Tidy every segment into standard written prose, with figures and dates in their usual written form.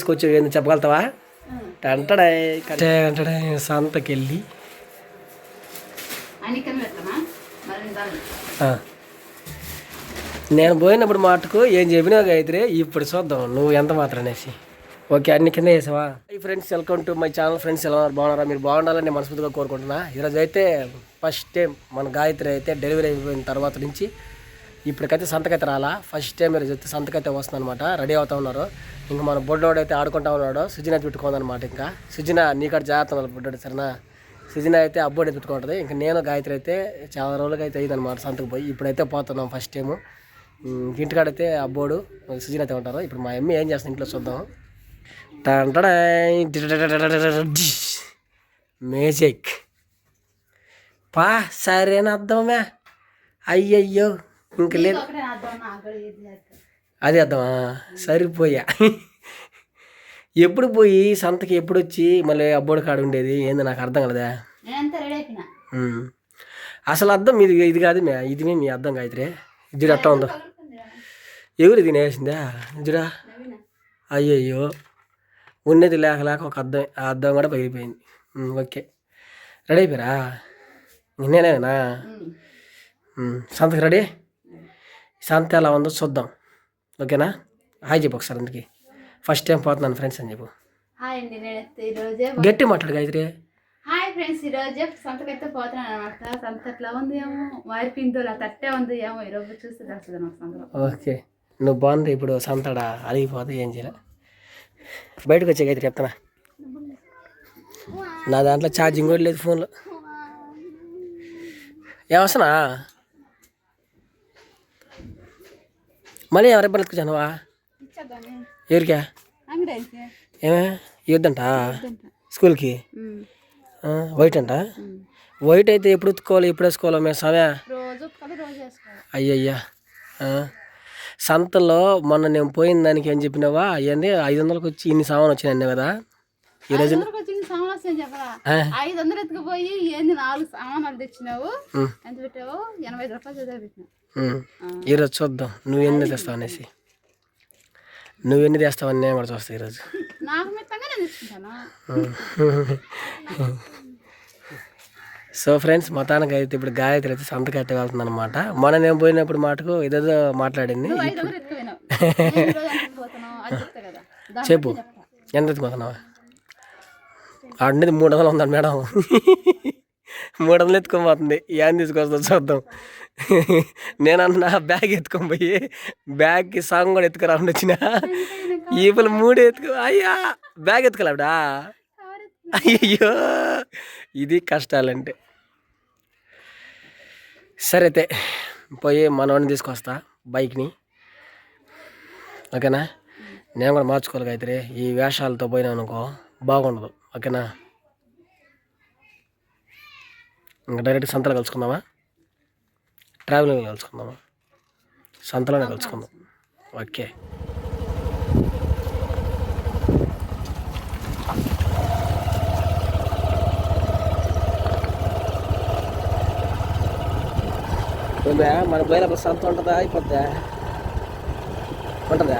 తీసుకొచ్చి ఏంది చెప్పగలుగుతావా? అంటాడే అంటాడే సంతకి వెళ్ళి నేను పోయినప్పుడు మాటకు ఏం చెప్పినా గాయత్రి ఇప్పుడు చూద్దాం నువ్వు ఎంత మాత్రం అనేసి. ఓకే, అన్ని కింద వేసావా? ఈ friends welcome to my channel. Friends ఎలా బాగున్నారా? మీరు బాగుండాలని మనస్ఫూర్తిగా కోరుకుంటున్నా. ఈరోజు అయితే ఫస్ట్ టైం మన గాయత్రి అయితే డెలివరీ అయిపోయిన తర్వాత నుంచి ఇప్పటికైతే సంతకైతే రాలా. ఫస్ట్ టైం ఈరోజు అయితే సంతకైతే వస్తుంది అనమాట. రెడీ అవుతా ఉన్నారు. ఇంకా మన బొడ్డోడు అయితే ఆడుకుంటా ఉన్నాడు. సుజిన అయితే పెట్టుకుందనమాట. ఇంకా సుజిన నీకాడ జాగ్రత్త బొడ్డోడు సరేనా? సుజిన అయితే అబ్బోడు పెట్టుకుంటుంది. ఇంకా నేను గాయత్రి అయితే చాలా రోజులకి అయితే అయ్యిందనమాట సంతకు పోయి. ఇప్పుడైతే పోతున్నాం ఫస్ట్ టైము. ఇంటికాడైతే అబ్బోడు సుజిన అయితే ఉంటారు. ఇప్పుడు మా అమ్మ ఏం చేస్తుంది ఇంట్లో చూద్దాం. మేజిక్ పా సరేనా అర్థమే. అయ్యయ్యో ఇంక లేదు, అదే అర్థమా? సరిపోయా. ఎప్పుడు పోయి సంతకి ఎప్పుడు వచ్చి మళ్ళీ అబ్బోడి కాడ ఉండేది ఏంది నాకు అర్థం కలదా. అసలు అర్థం ఇది కాదు ఇది మీ అర్థం గాయత్రి. ఇద్దరు అట్టా ఉందో ఎవరు ఇది నేసిందా ఇద్దరా? అయ్యయ్యో ఉన్నది లేక లేక ఒక అర్థం, ఆ అర్థం కూడా పగిలిపోయింది. ఓకే, రెడీ అయిపోయారా? నేనేనా సంతకి రెడీ? సంత ఎలా ఉందో చూద్దాం. ఓకేనా? హాయ్ చెప్పు ఒకసారి. అందుకే ఫస్ట్ టైం పోతున్నాను ఫ్రెండ్స్ అని చెప్పు. గట్టి మాట్లాడు గాయత్రి. హాయ్ ఫ్రెండ్స్, ఈరోజు సంతకైతే పోతున్నాను అనమాట. సంత ఎట్లా ఉంది ఏమో, మారిపోయిందో తట్టే ఉంది ఏమో, ఈరోజు చూస్తే తెలుస్తుంది నాకు సంతలో. ఓకే, నువ్వు బాగుంది. ఇప్పుడు సంతడ అరిగిపోతే ఏం చేయాలి? బయటకు వచ్చే గాయత్రి చెప్తానా? నా దాంట్లో ఛార్జింగ్ కూడా లేదు ఫోన్లో. ఏమొస్తున్నా మళ్ళీ ఎవరి ఇబ్బంది ఎత్తుకొచ్చానువా? ఎవరికా? ఏమే ఇవ్వద్దంట స్కూల్కి? వైట్ అంట. వైట్ అయితే ఎప్పుడు ఉత్తుకోవాలి, ఎప్పుడు వేసుకోవాలి మేము సమయ? అయ్యయ్యా, సంతలో మొన్న నేను పోయిన దానికి ఏం చెప్పినావా? ఏంది 500కి వచ్చి ఇన్ని సామాన్ వచ్చినాయి కదా ఈరోజు? 500 ఎత్తుకుపోయి ఏంది 4 సామాన్లు తెచ్చినావు, ఎంత పెట్టావు? 85 రూపాయలు పెట్టినావు. ఈరోజు చూద్దాం నువ్వు ఎన్ని తెస్తావు అనేసి. నువ్వు ఎన్ని తెస్తావని నేను కూడా చూస్తాను ఈరోజు. సో ఫ్రెండ్స్, మొత్తానికి అయితే ఇప్పుడు గాయత్రి అయితే సంతకైతే వెళ్తుంది అనమాట. మొన్న నేను పోయినప్పుడు మాటకు ఇదేదో మాట్లాడింది. చెప్పు ఎంత ఎత్తుకుపోతున్నావా? ఆడినది 300 ఉందండి మేడం. 300 ఎత్తుకొని ఏం తీసుకొస్తా చూద్దాం. నేనన్నా బ్యాగ్ ఎత్తుకొని పోయి బ్యాగ్కి సాంగ్ కూడా ఎత్తుకురాకుండా వచ్చిన ఈ పిల్ల 3 ఎత్తుకు. అయ్యా బ్యాగ్ ఎత్తుకోలేడా? అయ్యో ఇది కష్టాలంటే. సరే అయితే పోయి మనవాడిని తీసుకొస్తా బైక్ని. ఓకేనా? నేను కూడా మార్చుకోవాలి గాయత్రి. ఈ వేషాలతో పోయినా అనుకో బాగుండదు. ఓకేనా? ఇంకా డైరెక్ట్ సంతలో కలుసుకుందామా? ట్రావెలింగ్లో కలుసుకుందామా? సంతలోనే కలుసుకుందాం. ఓకే, మన పోయినప్పుడు సంత ఉంటుందా? అయిపోద్దా? ఉంటుందా?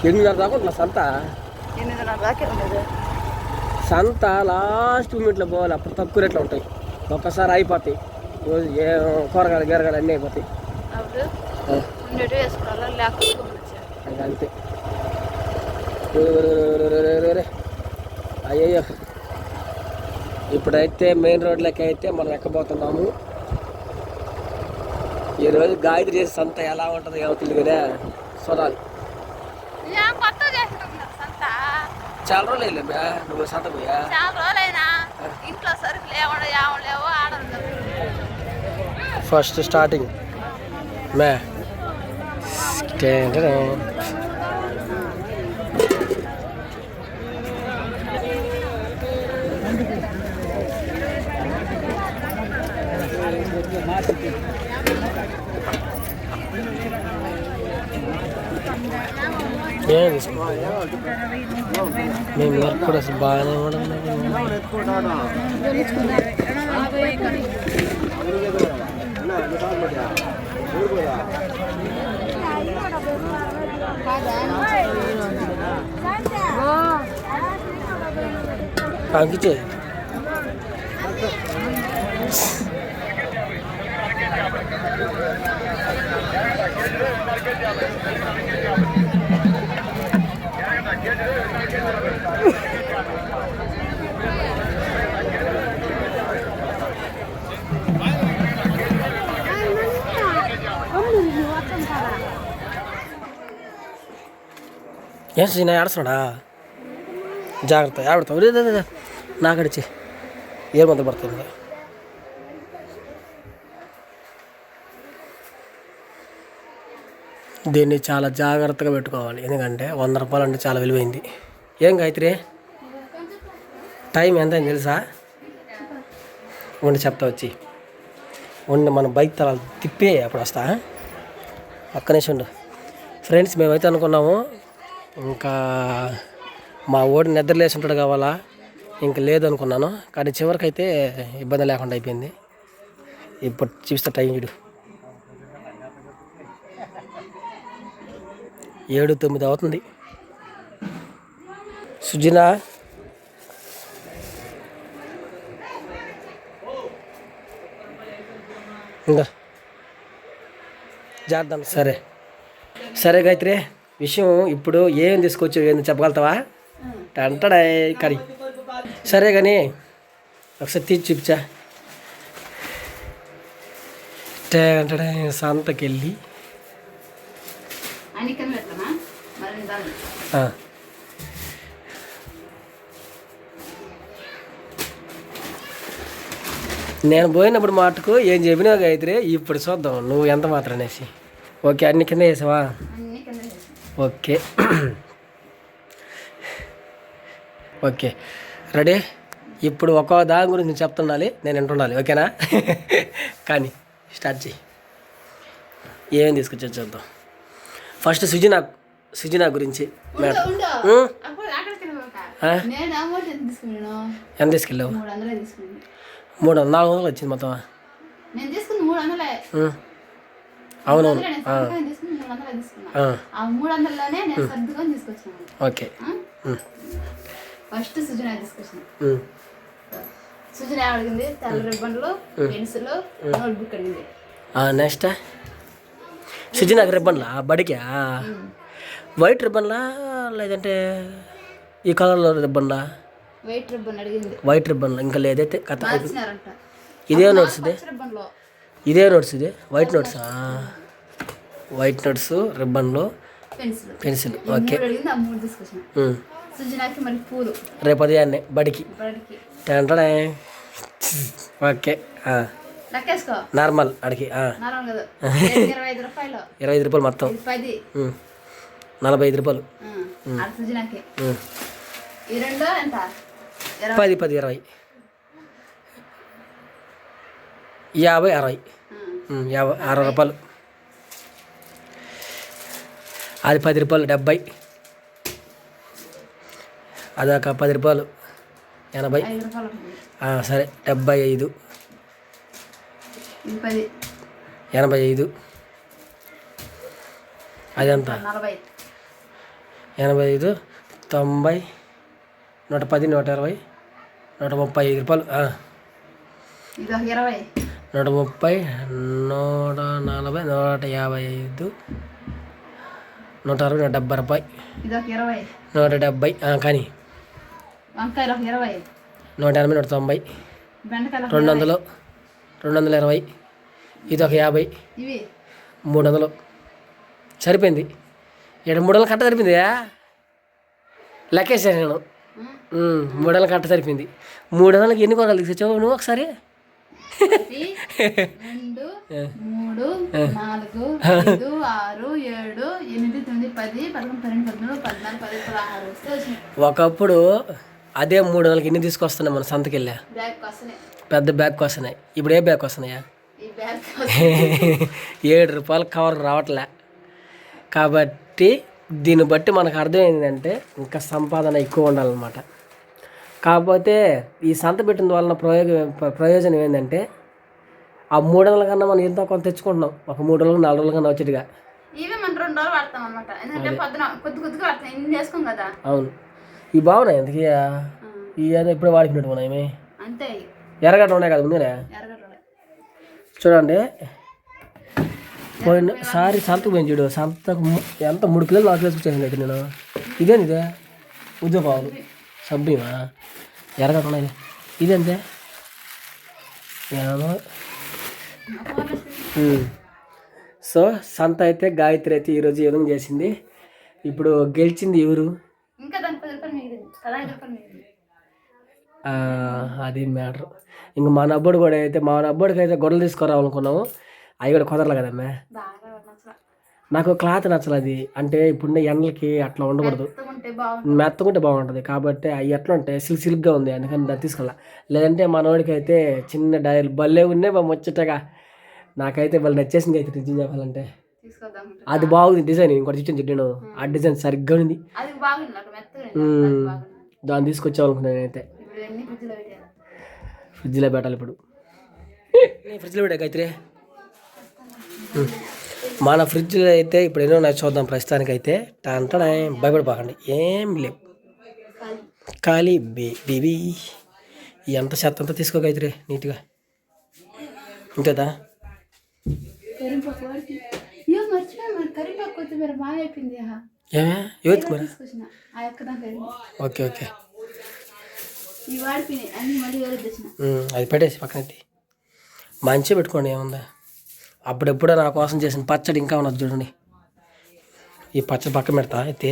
8:30 దాకా ఉంటుందా సంత? సంత లాస్ట్ మూమెంట్లో పోవాలి, అప్పుడు తక్కువ రేట్లు ఉంటాయి. ఒక్కసారి అయిపోతాయి. ఏ కూరగాయలు గీరగాయలు అన్నీ అయిపోతాయి. అంతే. అయ్యయ్యో, ఇప్పుడైతే మెయిన్ రోడ్లకి అయితే మనం ఎక్కబోతున్నాము. ఈరోజు గాయత్రి చేసే సంత ఎలా ఉంటుంది ఏమో తెలియదు కదా, చూడాలి. చాలా రోజులు వెళ్ళా నువ్వు సంత పోయా? ఫస్ట్ స్టార్టింగ్ మే మేము వర్క్ కూడా అసలు బాగానే ఉండదు. కాకిచ్చే ఏం సీనా ఆడుస్తున్నాడా జాగ్రత్త ఆడతావు లేదా నాకడిచి ఏ మంది పడుతుంది దీన్ని చాలా జాగ్రత్తగా పెట్టుకోవాలి ఎందుకంటే 100 రూపాయలు అంటే చాలా విలువైంది. ఏం గాయత్రి టైం ఎంత అయింది తెలుసా? ఉండి చెప్తా వచ్చి ఉండి మన బైక్ తల తిప్పి అప్పుడు వస్తా. ఒక్క నిమిషం ఉండు ఫ్రెండ్స్. మేమైతే అనుకున్నాము ఇంకా మా ఓడి నిద్రలేసి ఉంటాడు కావాలా, ఇంక లేదు అనుకున్నాను. కానీ చివరికైతే ఇబ్బంది లేకుండా అయిపోయింది. ఇప్పుడు చూస్తే టైం 7:09 అవుతుంది. సుజినా ఇంకా చేద్దాం. సరే సరే గాయత్రి, విషయం ఇప్పుడు ఏం తీసుకొచ్చి ఏంది చెప్పగలుగుతావా? అంటాడా కర్రీ. సరే కానీ ఒకసారి తీసి చూపించా. అంటాడా సంతకెళ్ళి నేను పోయినప్పుడు మాటకు ఏం చెప్పినావు గాయత్రి, ఇప్పుడు చూద్దాం నువ్వు ఎంత మాత్రం అనేసి. ఓకే అన్ని కింద వేసావా? Okay okay ready. ఇప్పుడు ఒక్కో దాని గురించి చెప్తుండాలి, నేను వింటుండాలి. ఓకేనా? కానీ స్టార్ట్ చేయి. ఏమేమి తీసుకొచ్చా చూద్దాం. ఫస్ట్ సుజినా గురించి ఎంత తీసుకెళ్ళావు? 300 వచ్చింది మొత్తం. అవునవును. ఓకే ఫస్ట్ సుజనా తీసుకొచ్చిన. సుజనా అడిగింది తెల్ల రిబ్బన్లు, పెన్సిల్, నోట్బుక్ అడిగింది. నెక్స్ట్ సుజనాకి రిబ్బన్లా బడికా? వైట్ రిబ్బన్లా లేదంటే ఈ కలర్లో రిబ్బన్లా? వైట్ రిబ్బన్ అడిగింది. వైట్ రిబ్బన్లా ఇంకా లేదైతే కథ. ఇదే నోట్స్ ఇది, ఇదే నోట్స్ ఇది వైట్ నోట్స్. వైట్ నోట్స్ రిబ్బన్లు పెన్సిల్. ఓకే సుజనాకి మరి పూలు రేపు ఉదయాన్నే బడికి. టంటడే. ఓకే లెక్కేసుకో నార్మల్ అడిగి 25 రూపాయలు. 25 రూపాయలు మొత్తం 45 రూపాయలు. సుజనాకి ఈ రెండు ఎంత? 10 20 50 60 60 రూపాయలు. అది 10 రూపాయలు 70. అదొక 10 రూపాయలు 80. సరే 75 85. అదెంత? 85 90 110 120 135 రూపాయలు. 130 140 155 160 170 రూపాయలు. 170 కానీ 180 190 200 220. ఇది ఒక 50 300. సరిపోయింది. 300 కట్ట సరిపోయింది. లెక్కేసాను నేను. 300 కట్ట సరిపోయింది. 300కి ఎన్ని కొనాలి తీసుకొచ్చావు నువ్వు ఒకసారి? 2 3 4 5 6 7 8 9 10 11 12 13 14 15 16 ఒకప్పుడు అదే 300కి ఎన్ని తీసుకొస్తున్నాయి మన సంతకెళ్ళా? పెద్ద బ్యాగ్ వస్తున్నాయి. ఇప్పుడు ఏ బ్యాగ్ వస్తున్నాయా? 7 రూపాయలు కవర్ రావట్లే. కాబట్టి దీన్ని బట్టి మనకు అర్థం ఏంటంటే ఇంకా సంపాదన ఎక్కువ ఉండాలన్నమాట. కాకపోతే ఈ సంత పెట్టిన వలన ప్రయోజనం ఏంటంటే ఆ 300 కన్నా మనం ఎంతో కొంత తెచ్చుకుంటున్నాం. ఒక 3 రోజులు 4 రోజుల కన్నా వచ్చేట్టుగా. ఇవి మనం 2 రోజులు వాడతాం అన్నమాట. ఎందుకంటే పొద్దున కొద్దిగా వాడతాం, ఇన్ని చేసుకోం కదా. అవును. ఇవి బాగున్నాయి. ఎందుకు ఇవన్నీ ఎప్పుడో వాడిపోయినట్టు ఉన్నాయి. అంతే ఎర్రగడ్డ ఉన్నాయి కదా ముందునే. ఎర్రగడ్డలు చూడండి పోయినసారి సంతకు పోయింది చూడు, సంతకు ఎంత 3 కిలోలు 4 కిలోలు వచ్చేసింది అయితే నేను. ఇదే ఉద్యోగాలు సబ్బీమా ఎర్రగడ్డ ఉన్నాయి. ఇదేంతే సో సంత అయితే గాయత్రి అయితే ఈరోజు ఏదో చేసింది. ఇప్పుడు గెలిచింది ఎవరు? ఇంకా దాని 10 రూపాయలు మిగిలింది, 15 రూపాయలు మిగిలింది. అది మ్యాటర్. ఇంక మా నబ్బడు కూడా అయితే మా నబ్బడికి అయితే గొడవలు తీసుకురావాలనుకున్నాము, అవి కూడా కుదరలే కదమ్మా. నాకు క్లాత్ నచ్చలేదు అది, అంటే ఇప్పుడున్న ఎండలకి అట్లా ఉండకూడదు, మెత్తకుంటే బాగుంటుంది. కాబట్టి అవి ఎట్లా ఉంటాయి సిల్క్గా ఉంది, అందుకని దాన్ని తీసుకెళ్ళా. లేదంటే మనోడికి అయితే చిన్న డైల్ భలే ఉన్నాయి బాగా ముచ్చటగా. నాకైతే వాళ్ళు నచ్చేసింది అయితే నిజం చెప్పాలంటే. అది బాగుంది డిజైన్, ఇంకోటి చిట్టాను ఆ డిజైన్ సరిగ్గా ఉంది. దాన్ని తీసుకొచ్చామనుకున్నాను నేనైతే. ఫ్రిడ్జ్లో పెట్టాలి ఇప్పుడు. ఫ్రిడ్జ్లో పెట్టా అయితే మన ఫ్రిడ్జ్లో అయితే ఇప్పుడు ఎన్నో ఉన్నాయి చూద్దాం. ప్రస్తుతానికి అయితే అంటే భయపడిపోకండి, ఏం లేవు, ఖాళీ బేబీ. ఎంత చెత్త అంతా తీసుకోగైతే నీట్గా ఇంతేదా. ఏమే యూత్ మరి. ఓకే ఓకే అది పెట్టేసి పక్కనెత్తి మంచిగా పెట్టుకోండి, ఏముందా. అప్పుడెప్పుడో నా కోసం చేసిన పచ్చడి ఇంకా ఉన్నది చూడండి. ఈ పచ్చడి పక్కన పెడతా అయితే.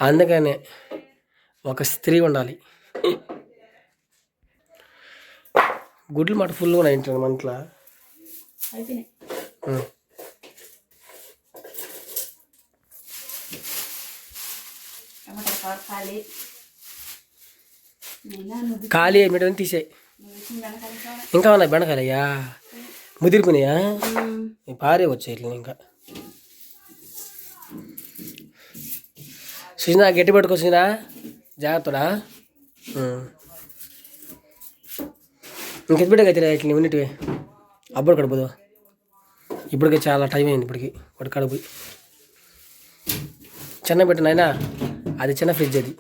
అందుకనే ఒక స్త్రీ ఉండాలి. గుడ్లు మాట ఫుల్గా ఉన్నాయి ఏంటంటే మన ఇంట్లో. ఖాళీ అయిపోయి తీసేయి. ఇంకా ఉన్నాయి బెండకాయలయ్యా, ముదిరిపోయినాయా, పారే వచ్చాయి ఇట్లా. ఇంకా సుజనా గట్టి పట్టుకో సుజనా, జాగ్రత్తడా. ఇంకెత్తి బిడ్డగా అయితే ఇట్లా ఉన్నటివి అప్పుడు కడుపుదు. ఇప్పటికే చాలా టైం అయింది, ఇప్పటికి ఒకటి కడుపు. చిన్న పెట్టిన అయినా అది చిన్న ఫ్రిడ్జ్ అది.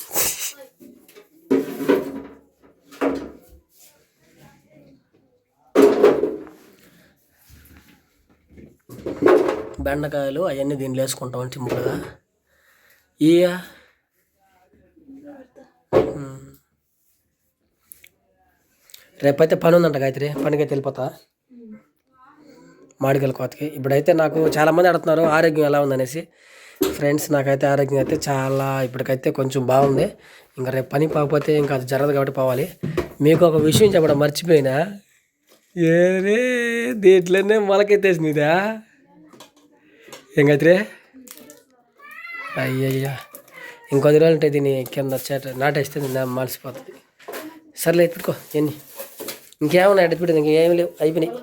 బెండకాయలు అవన్నీ దీనిలో వేసుకుంటాం చింపులుగా. రేపైతే పని ఉందంట గాయత్రి, పనికైతే వెళ్ళిపోతా మాడికాయల కోతకి. ఇప్పుడైతే నాకు చాలామంది అడుగుతున్నారు ఆరోగ్యం ఎలా ఉందనేసి. ఫ్రెండ్స్ నాకైతే ఆరోగ్యం అయితే చాలా ఇప్పటికైతే కొంచెం బాగుంది. ఇంకా రేపు పని పోకపోతే ఇంకా అది జరగదు కాబట్టి పోవాలి. మీకు ఒక విషయం చెప్పడం మర్చిపోయినా, ఏరే దీంట్లోనే మొలకెత్తేసిందిదా ఏం గాయత్రి. అయ్యయ్యా ఇంకొద్ది రోజులు ఉంటాయి దీన్ని కింద నాటేస్తే దీన్ని మలిసిపోతుంది. సర్లే ఎత్తుకో ఎన్ని ఇంకేమన్నా ఎత్తుపెట్టింది, ఇంకేమి లేవు, అయిపోయినాయి.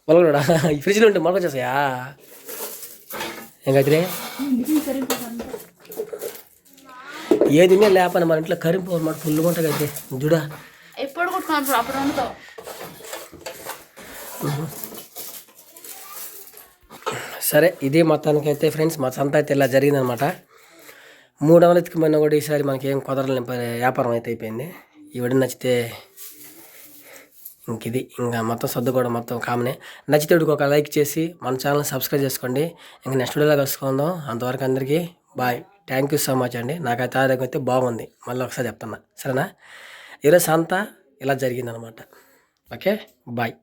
మొలకడా ఈ ఫ్రిడ్జ్లో ఉంటే మొలక వచ్చేసాయా ఏం గాయత్రి. ఏది లేపని మన ఇంట్లో కరింపు మాట ఫుల్గా ఉంటుంది అయితే చూడా. సరే ఇది మొత్తానికైతే ఫ్రెండ్స్ మా సంత అయితే ఇలా జరిగిందనమాట. 300 ఎత్తుకుపోయినా కూడా ఈసారి మనకి ఏం కుదరలేని వ్యాపారం అయితే అయిపోయింది. ఈ వీడియో నచ్చితే ఇంక ఇది ఇంకా మొత్తం సర్దు కూడా మొత్తం కామనే. నచ్చితే ఒక లైక్ చేసి మన ఛానల్ సబ్స్క్రైబ్ చేసుకోండి. ఇంక నెక్స్ట్ వీడియోలో కలుసుకుందాం. అంతవరకు అందరికీ bye. Thank you so much అండి. నాకైతే ఆరోగ్యం అయితే బాగుంది, మళ్ళీ ఒకసారి చెప్తున్నా సరేనా. ఈరోజు సంత ఇలా జరిగిందనమాట. Okay bye.